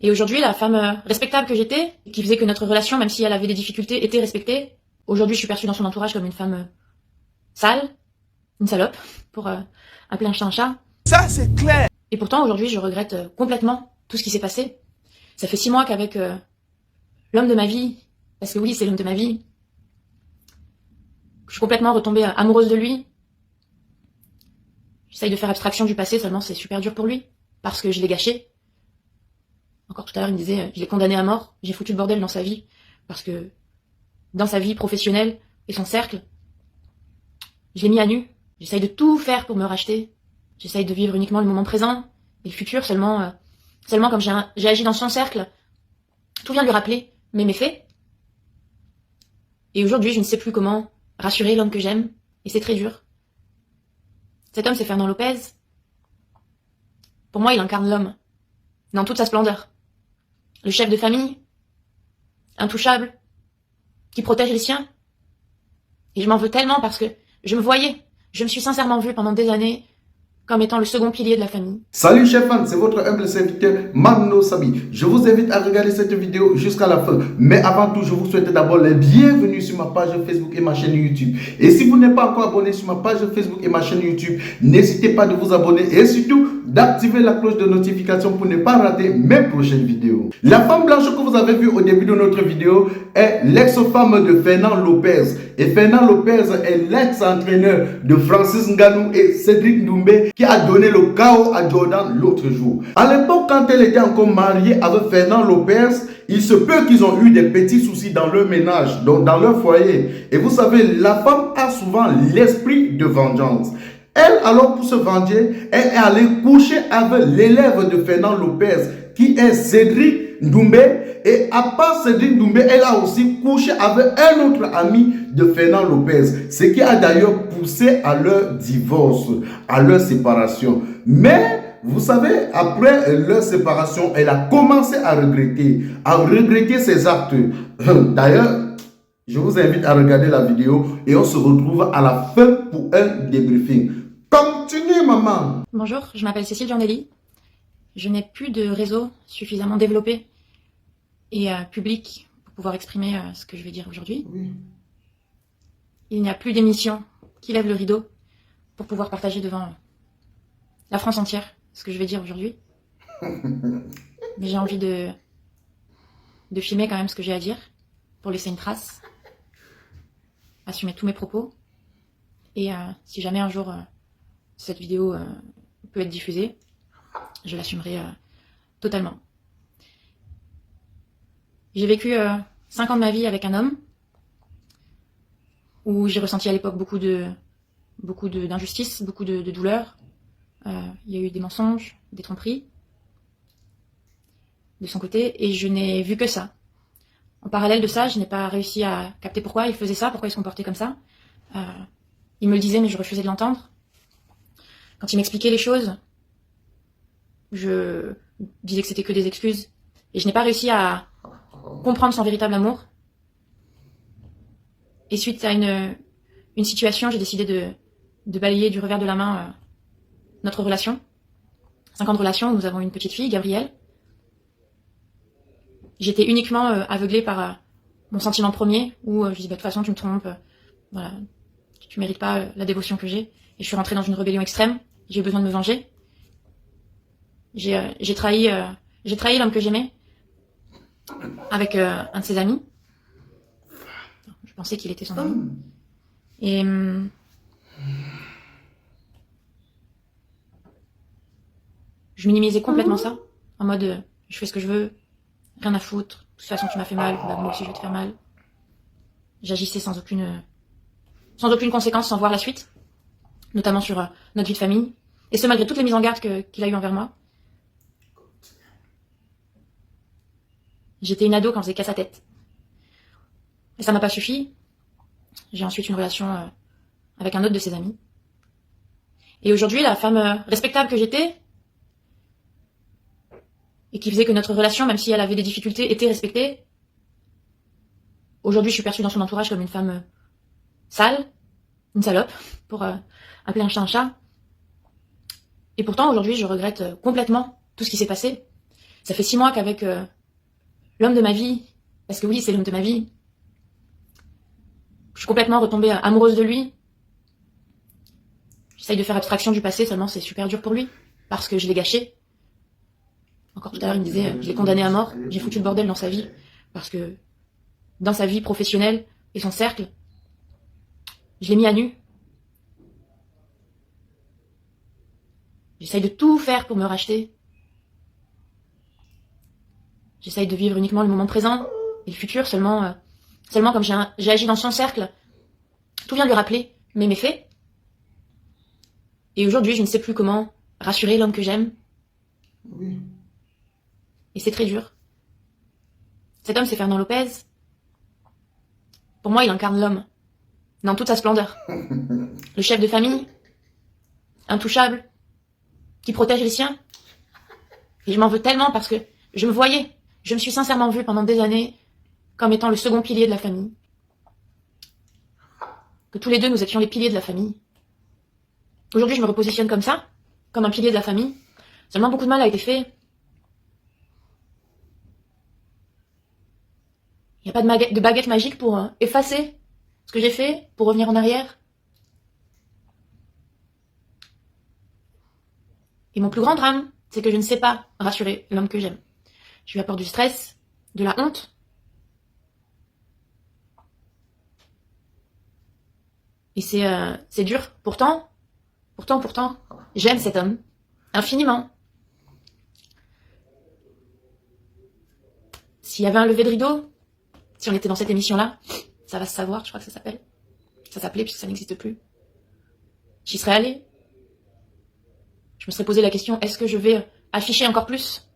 Et aujourd'hui, la femme respectable que j'étais, qui faisait que notre relation, même si elle avait des difficultés, était respectée, aujourd'hui je suis perçue dans son entourage comme une femme sale, une salope, pour appeler un chat un chat. Ça, c'est clair. Et pourtant, aujourd'hui, je regrette complètement tout ce qui s'est passé. Ça fait 6 mois qu'avec l'homme de ma vie, parce que oui, c'est l'homme de ma vie, je suis complètement retombée amoureuse de lui. J'essaye de faire abstraction du passé, seulement c'est super dur pour lui, parce que je l'ai gâché. Encore tout à l'heure, il me disait, je l'ai condamné à mort, j'ai foutu le bordel dans sa vie, parce que dans sa vie professionnelle et son cercle, je l'ai mis à nu. J'essaye de tout faire pour me racheter. J'essaye de vivre uniquement le moment présent et le futur, seulement comme j'ai agi dans son cercle, tout vient lui rappeler mes méfaits. Et aujourd'hui, je ne sais plus comment rassurer l'homme que j'aime, et c'est très dur. Cet homme, c'est Fernand Lopez. Pour moi, il incarne l'homme, dans toute sa splendeur. Le chef de famille, intouchable, qui protège les siens. Et je m'en veux tellement parce que je me suis sincèrement vue pendant des années comme étant le second pilier de la famille. Salut chers fans, c'est votre humble serviteur Magno Sabi. Je vous invite à regarder cette vidéo jusqu'à la fin. Mais avant tout, je vous souhaite d'abord la bienvenue sur ma page Facebook et ma chaîne YouTube. Et si vous n'êtes pas encore abonné sur ma page Facebook et ma chaîne YouTube, n'hésitez pas de vous abonner et surtout d'activer la cloche de notification pour ne pas rater mes prochaines vidéos. La femme blanche que vous avez vue au début de notre vidéo est l'ex-femme de Fernand Lopez. Et Fernand Lopez est l'ex-entraîneur de Francis Ngannou et Cédric Doumbé qui a donné le chaos à Jordan l'autre jour. À l'époque, quand elle était encore mariée avec Fernand Lopez, il se peut qu'ils ont eu des petits soucis dans leur ménage, donc dans leur foyer. Et vous savez, la femme a souvent l'esprit de vengeance. Elle, alors, pour se venger, elle est allée coucher avec l'élève de Fernand Lopez, qui est Cédric Doumbé. Et à part Cédric Doumbé, elle a aussi couché avec un autre ami de Fernand Lopez. Ce qui a d'ailleurs poussé à leur divorce, à leur séparation. Mais, vous savez, après leur séparation, elle a commencé à regretter ses actes. D'ailleurs, je vous invite à regarder la vidéo et on se retrouve à la fin pour un débriefing. Continue, maman. Bonjour, je m'appelle Cécile Giandelli. Je n'ai plus de réseau suffisamment développé et public pour pouvoir exprimer ce que je vais dire aujourd'hui. Oui. Il n'y a plus d'émission qui lève le rideau pour pouvoir partager devant la France entière ce que je vais dire aujourd'hui. Mais j'ai envie de filmer quand même ce que j'ai à dire pour laisser une trace, assumer tous mes propos. Et si jamais un jour cette vidéo peut être diffusée, je l'assumerai totalement. J'ai vécu 5 ans de ma vie avec un homme où j'ai ressenti à l'époque beaucoup d'injustice, beaucoup de douleur. Il y a eu des mensonges, des tromperies de son côté, et je n'ai vu que ça. En parallèle de ça, je n'ai pas réussi à capter pourquoi il faisait ça, pourquoi il se comportait comme ça. Il me le disait, mais je refusais de l'entendre. Quand il m'expliquait les choses, je disais que c'était que des excuses. Et je n'ai pas réussi à comprendre son véritable amour. Et suite à une situation, j'ai décidé de balayer du revers de la main notre relation. 5 ans de relation, où nous avons une petite fille, Gabrielle. J'étais uniquement aveuglée par mon sentiment premier, où je dis, bah, de toute façon, tu me trompes, voilà, tu mérites pas la dévotion que j'ai. Et je suis rentrée dans une rébellion extrême, j'ai eu besoin de me venger. J'ai trahi l'homme que j'aimais avec un de ses amis. Je pensais qu'il était son ami. Et je minimisais complètement ça, en mode je fais ce que je veux, rien à foutre, de toute façon tu m'as fait mal, bah, moi aussi je vais te faire mal. J'agissais sans aucune conséquence, sans voir la suite, notamment sur notre vie de famille, et ce malgré toutes les mises en garde qu'il a eues envers moi. J'étais une ado quand on faisait qu'à sa tête. Et ça m'a pas suffi. J'ai ensuite une relation avec un autre de ses amis. Et aujourd'hui, la femme respectable que j'étais, et qui faisait que notre relation, même si elle avait des difficultés, était respectée, aujourd'hui je suis perçue dans son entourage comme une femme sale, une salope, pour appeler un chat un chat. Et pourtant, aujourd'hui, je regrette complètement tout ce qui s'est passé. Ça fait 6 mois qu'avec l'homme de ma vie, parce que oui, c'est l'homme de ma vie, je suis complètement retombée amoureuse de lui. J'essaye de faire abstraction du passé, seulement c'est super dur pour lui, parce que je l'ai gâché. Encore tout à l'heure, il me disait, je l'ai condamné à mort, j'ai foutu le bordel dans sa vie, parce que dans sa vie professionnelle et son cercle, je l'ai mis à nu. J'essaye de tout faire pour me racheter. J'essaye de vivre uniquement le moment présent et le futur, seulement comme j'ai agi dans son cercle, tout vient de lui rappeler mes méfaits. Et aujourd'hui, je ne sais plus comment rassurer l'homme que j'aime. Oui. Et c'est très dur. Cet homme, c'est Fernand Lopez. Pour moi, il incarne l'homme, dans toute sa splendeur. Le chef de famille, intouchable, qui protège les siens. Et je m'en veux tellement parce que je me suis sincèrement vue pendant des années comme étant le second pilier de la famille. Que tous les deux, nous étions les piliers de la famille. Aujourd'hui, je me repositionne comme ça, comme un pilier de la famille. Seulement, beaucoup de mal a été fait. Il n'y a pas de baguette magique pour effacer ce que j'ai fait, pour revenir en arrière. Et mon plus grand drame, c'est que je ne sais pas rassurer l'homme que j'aime. Je lui apporte du stress, de la honte. Et c'est dur. Pourtant, j'aime cet homme. Infiniment. S'il y avait un lever de rideau, si on était dans cette émission-là, ça va se savoir, je crois que ça s'appelle. Ça s'appelait puisque ça n'existe plus. J'y serais allée. Je me serais posé la question, est-ce que je vais afficher encore plus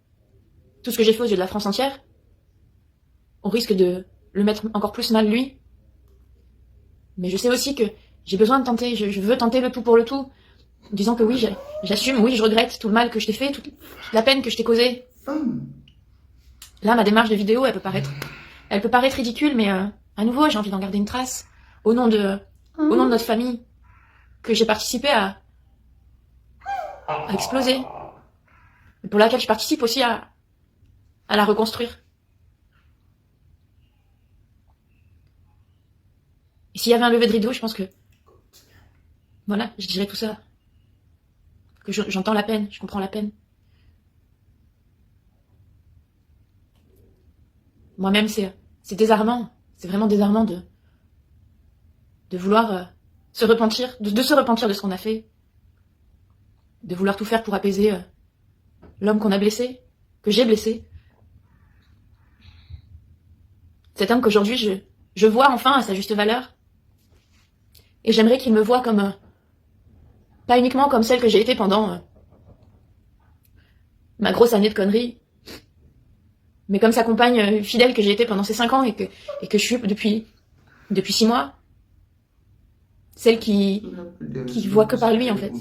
tout ce que j'ai fait aux yeux de la France entière, au risque de le mettre encore plus mal lui. Mais je sais aussi que j'ai besoin de tenter, je veux tenter le tout pour le tout, en disant que oui, j'assume, oui, je regrette tout le mal que je t'ai fait, toute la peine que je t'ai causée. Là, ma démarche de vidéo, elle peut paraître ridicule, mais à nouveau, j'ai envie d'en garder une trace, au nom de notre famille, que j'ai participé à exploser, et pour laquelle je participe aussi à la reconstruire. Et s'il y avait un lever de rideau, je pense que, voilà, je dirais tout ça. Que j'entends la peine, je comprends la peine. Moi-même, c'est désarmant. C'est vraiment désarmant de vouloir se repentir, de se repentir de ce qu'on a fait. De vouloir tout faire pour apaiser l'homme qu'on a blessé, que j'ai blessé. Cet homme qu'aujourd'hui, je vois enfin à sa juste valeur. Et j'aimerais qu'il me voie comme... pas uniquement comme celle que j'ai été pendant ma grosse année de conneries, mais comme sa compagne fidèle que j'ai été pendant ces 5 ans et que je suis depuis 6 mois. Celle qui voit que par lui, en fait.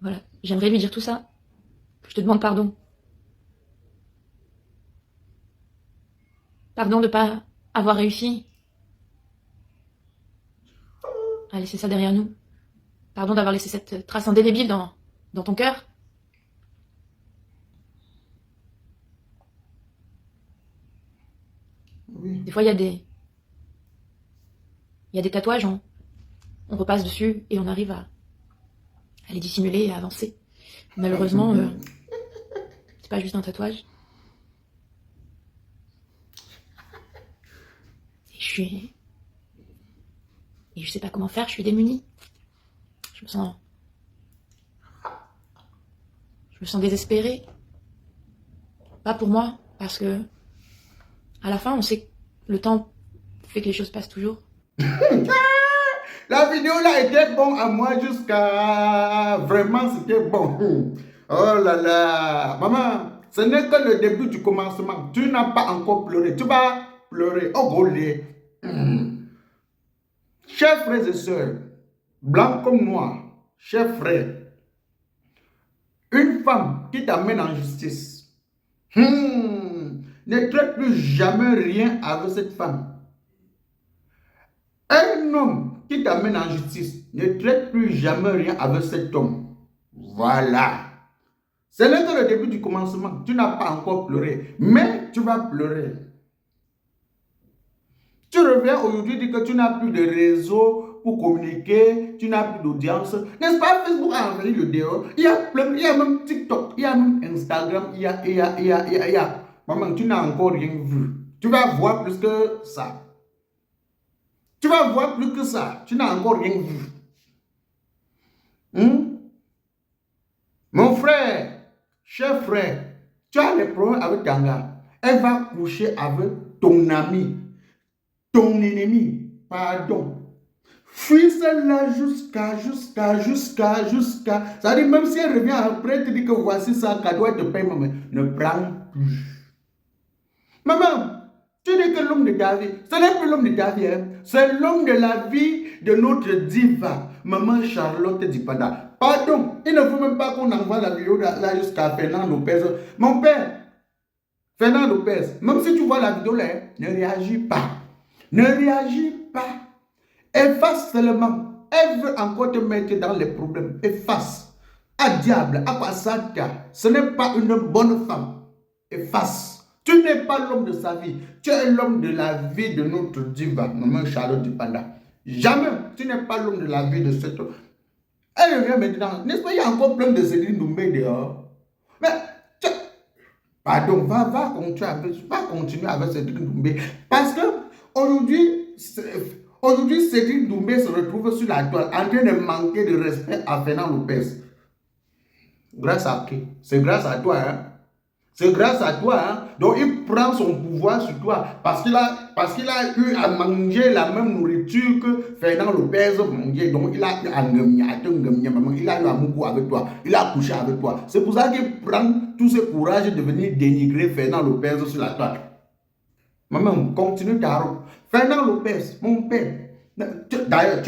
Voilà, j'aimerais lui dire tout ça. Je te demande pardon. Pardon de pas avoir réussi à laisser ça derrière nous. Pardon d'avoir laissé cette trace indélébile dans ton cœur. Oui. Des fois, il y a des tatouages, on repasse dessus et on arrive à les dissimuler et à avancer. Malheureusement, c'est pas juste un tatouage. Et je sais pas comment faire, je suis démunie. Je me sens désespérée. Pas pour moi, parce que à la fin, on sait que le temps fait que les choses passent toujours. La vidéo là était bon à moi jusqu'à... Vraiment, c'était bon. Oh là là. Maman, ce n'est que le début du commencement. Tu n'as pas encore pleuré. Tu vas pleurer. Oh, golé. Chers frères et sœurs, blancs comme noirs, chers frères, une femme qui t'amène en justice, ne traite plus jamais rien avec cette femme. Un homme qui t'amène en justice, ne traite plus jamais rien avec cet homme. Voilà. Ce n'est que le début du commencement. Tu n'as pas encore pleuré, mais tu vas pleurer. Tu reviens aujourd'hui dire que tu n'as plus de réseau pour communiquer, tu n'as plus d'audience. N'est-ce pas? Facebook a envahi le dehors. Il y a plein, il y a même TikTok, il y a même Instagram, il y a. Maman, tu n'as encore rien vu. Tu vas voir plus que ça. Tu vas voir plus que ça. Tu n'as encore rien vu. Mon frère, cher frère, tu as des problèmes avec Ganga. Elle va coucher avec ton ami, ton ennemi. Pardon. Fuis celle-là jusqu'à. Ça dit, même si elle revient après, elle te dit que voici ça, cadeau, elle te paye, maman. Ne prends plus. Maman, tu dis que l'homme de ta vie, ce n'est plus l'homme de ta vie, hein? C'est l'homme de la vie de notre diva, Maman Charlotte Dipanda. Pardon, il ne faut même pas qu'on envoie la vidéo là jusqu'à Fernand Lopez. Mon père, Fernand Lopez, même si tu vois la vidéo là, ne réagis pas. Ne réagis pas. Efface seulement. Elle veut encore te mettre dans les problèmes. Efface. Ah diable, à quoi ça t'a? Ce n'est pas une bonne femme. Efface. Tu n'es pas l'homme de sa vie. Tu es l'homme de la vie de notre diva, Maman Charlotte Dipanda. Jamais. Tu n'es pas l'homme de la vie de cette... Elle revient maintenant. N'est-ce pas, il y a encore plein de Céline Doumbé dehors. Mais, pardon, va continuer avec Céline Doumbé. Parce que aujourd'hui, Céline Doumbé se retrouve sur la toile en train de manquer de respect à Fernand Lopez. Grâce à qui? C'est grâce à toi, hein? C'est grâce à toi, hein? Donc il prend son pouvoir sur toi parce qu'il a eu à manger la même nourriture que Fernand Lopez mangeait. Donc il a eu à moukou avec toi. Il a couché avec toi. C'est pour ça qu'il prend tout ce courage de venir dénigrer Fernand Lopez sur la toile. Maman, continue ta route. Fernand Lopez, mon père. D'ailleurs,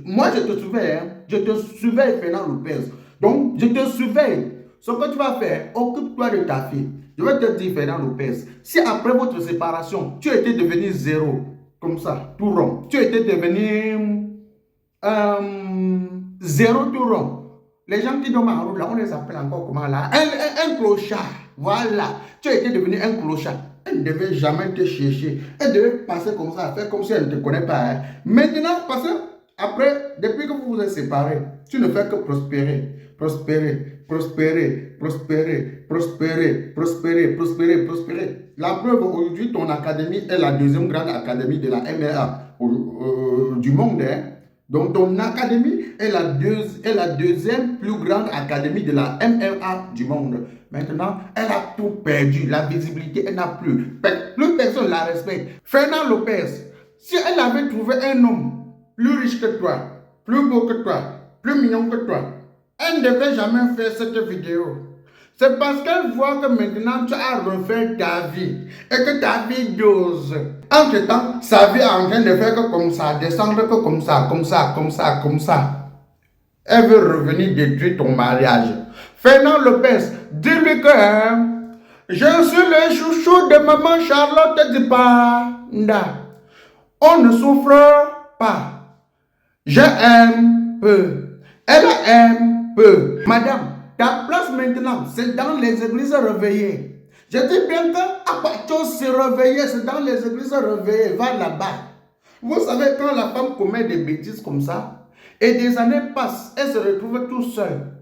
moi je te surveille, hein? Je te surveille, Fernand Lopez. Donc je te surveille. Ce que tu vas faire, occupe-toi de ta fille. Je vais te dire, Fernand Lopez, si après votre séparation, tu étais devenu zéro, comme ça, tout rond, tu étais devenu zéro tout rond, les gens qui dorment en route, là, on les appelle encore comment là? Un clochard. Voilà. Tu étais devenu un clochard. Elle ne devait jamais te chercher. Elle devait passer comme ça, faire comme si elle ne te connaît pas. Hein. Maintenant, parce que après, depuis que vous vous êtes séparés, tu ne fais que prospérer. Prospérer. La preuve, aujourd'hui, ton académie est la deuxième grande académie de la MLA du monde. Hein. Donc, ton académie est la deuxième plus grande académie de la MLA du monde. Maintenant, elle a tout perdu. La visibilité, elle n'a plus. Plus personne ne la respecte. Fernand Lopez, si elle avait trouvé un homme plus riche que toi, plus beau que toi, plus mignon que toi, elle ne devait jamais faire cette vidéo. C'est parce qu'elle voit que maintenant tu as refait ta vie et que ta vie dose. Entre temps, sa vie est en train de faire que comme ça, descendre que comme ça. Elle veut revenir détruire ton mariage. Fernand Lopez, dis-lui que je suis le chouchou de Maman Charlotte Dipanda. On ne souffre pas. Je aime peu. Elle aime peu. Madame, ta place maintenant, c'est dans les églises réveillées. Je dis bien que à partir se réveiller, c'est dans les églises réveillées. Va là-bas. Vous savez, quand la femme commet des bêtises comme ça, et des années passent, elle se retrouve toute seule.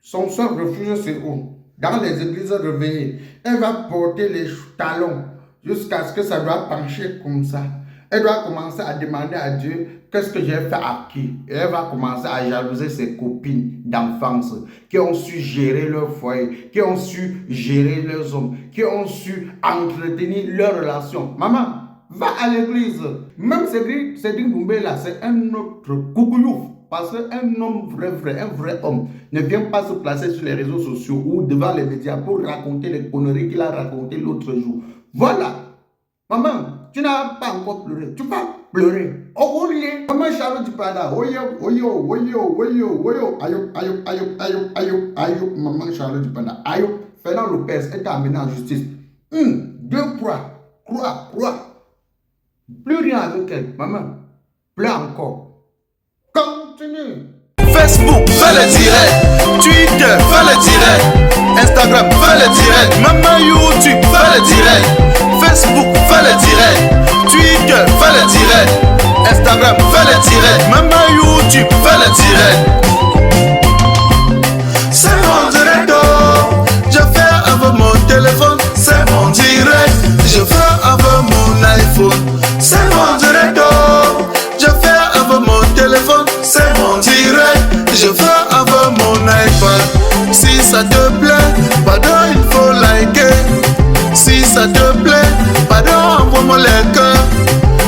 Son seul refuge, c'est où? Dans les églises réveillées. Elle va porter les talons jusqu'à ce que ça doit pencher comme ça. Elle doit commencer à demander à Dieu qu'est-ce que j'ai fait à qui. Et elle va commencer à jalouser ses copines d'enfance qui ont su gérer leur foyer, qui ont su gérer leurs hommes, qui ont su entretenir leurs relations. Maman, va à l'église. Même Cédric Doumbé là, c'est un autre coucouyouf. Parce qu'un homme un vrai homme, ne vient pas se placer sur les réseaux sociaux ou devant les médias pour raconter les conneries qu'il a racontées l'autre jour. Voilà. Maman, tu n'as pas encore pleuré. Tu vas pleurer. Oh, oui. Maman Charlotte Dipanda. Ayo. Maman Charlotte Dipanda. Ayo. Fernand Lopez est amené en justice. Deux croix. Plus rien avec elle. Maman, pleure encore. Continue. Facebook, fais le direct. Twitter, fais le direct. Instagram, fais le direct. Même YouTube, fais le direct. Facebook, fais le direct. Twitter, fais le direct. Instagram, fais le direct. Même YouTube, fais le direct. C'est mon direct, oh. Je fais avec mon téléphone. C'est mon direct. Je fais avec mon iPhone. C'est mon direct, oh. Je fais avec mon téléphone. C'est mon direct. Je fais avec mon iPad. Si ça te plaît, pardon, il faut liker. Si ça te plaît, pardon, envoie-moi les cœurs.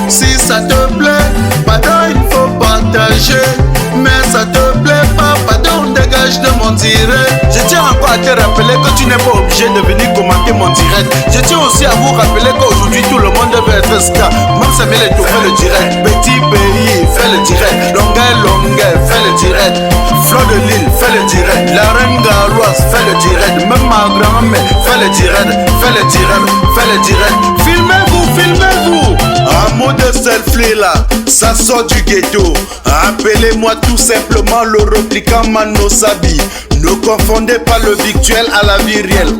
Si ça te plaît, pardon, il faut partager. Mais ça te plaît pas, pardon, dégage de mon direct. Je tiens encore à te rappeler que tu n'es pas obligé de venir commenter mon direct. Je tiens aussi à vous rappeler qu'aujourd'hui tout le monde veut être star. Même Samuel Eto'o fait le direct. Petit pays fait le direct. Longueuil fait le direct. Flo de Lille fait le direct. La reine Garoise fait le direct. Même ma grand-mère fait le direct. Fait le direct. Fait le direct. Filmez-vous, filmez-vous. Un mot de selfie là, ça sort du ghetto. Appelez-moi tout simplement le replicant Mano Sabi. Ne confondez pas le virtuel à la vie réelle.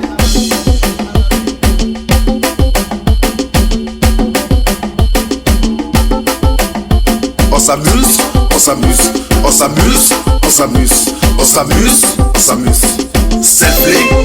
On s'amuse, on s'amuse, on s'amuse, on s'amuse, on s'amuse, on s'amuse. Selfie.